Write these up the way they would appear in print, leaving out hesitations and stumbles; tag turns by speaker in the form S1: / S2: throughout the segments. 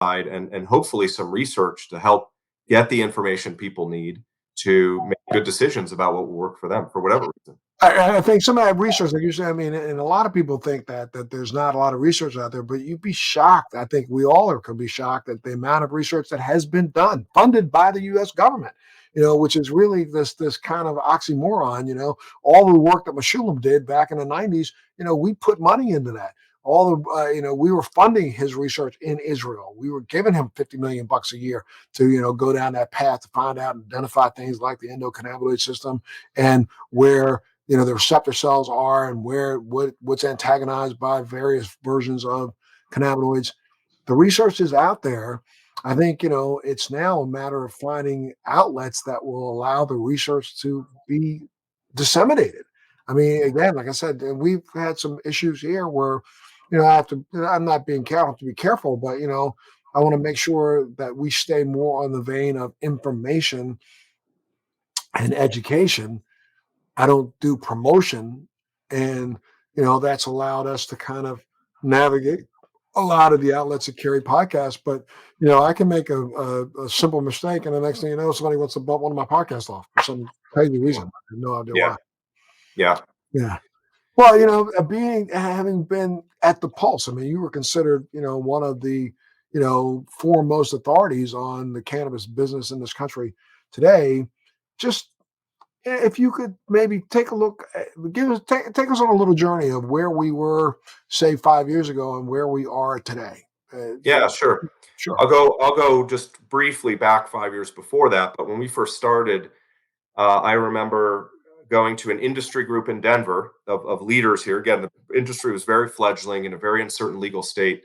S1: and hopefully some research to help get the information people need to make good decisions about what will work for them for whatever reason.
S2: I think some of that research, like you said, I mean, and a lot of people think that there's not a lot of research out there, but you'd be shocked. I think we all are could be shocked at the amount of research that has been done, funded by the U.S. government. Which is really this kind of oxymoron. All the work that Meshulam did back in the '90s. We put money into that. All the we were funding his research in Israel. We were giving him $50 million a year to go down that path to find out and identify things like the endocannabinoid system and where the receptor cells are and what's antagonized by various versions of cannabinoids. The research is out there. I think it's now a matter of finding outlets that will allow the research to be disseminated. I mean, again, like I said, we've had some issues here where I'm not being careful to be careful, but I want to make sure that we stay more on the vein of information and education. I don't do promotion, and that's allowed us to kind of navigate a lot of the outlets that carry podcasts. But I can make a simple mistake, and the next thing you know, somebody wants to bump one of my podcasts off for some crazy reason. I have no idea
S1: Yeah,
S2: why.
S1: yeah,
S2: Yeah. Well, having been at the pulse, I mean, you were considered, one of the, foremost authorities on the cannabis business in this country today. Just if you could maybe take a look, take us on a little journey of where we were, say, 5 years ago, and where we are today.
S1: yeah. Sure.
S2: Sure.
S1: I'll go just briefly back 5 years before that. But when we first started, I remember going to an industry group in Denver of leaders here. Again, the industry was very fledgling in a very uncertain legal state.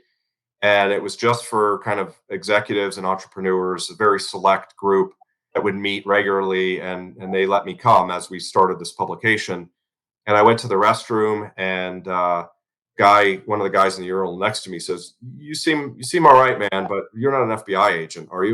S1: And it was just for kind of executives and entrepreneurs, a very select group that would meet regularly. And they let me come as we started this publication. And I went to the restroom, and one of the guys in the urinal next to me says, you seem all right, man, but you're not an FBI agent, are you?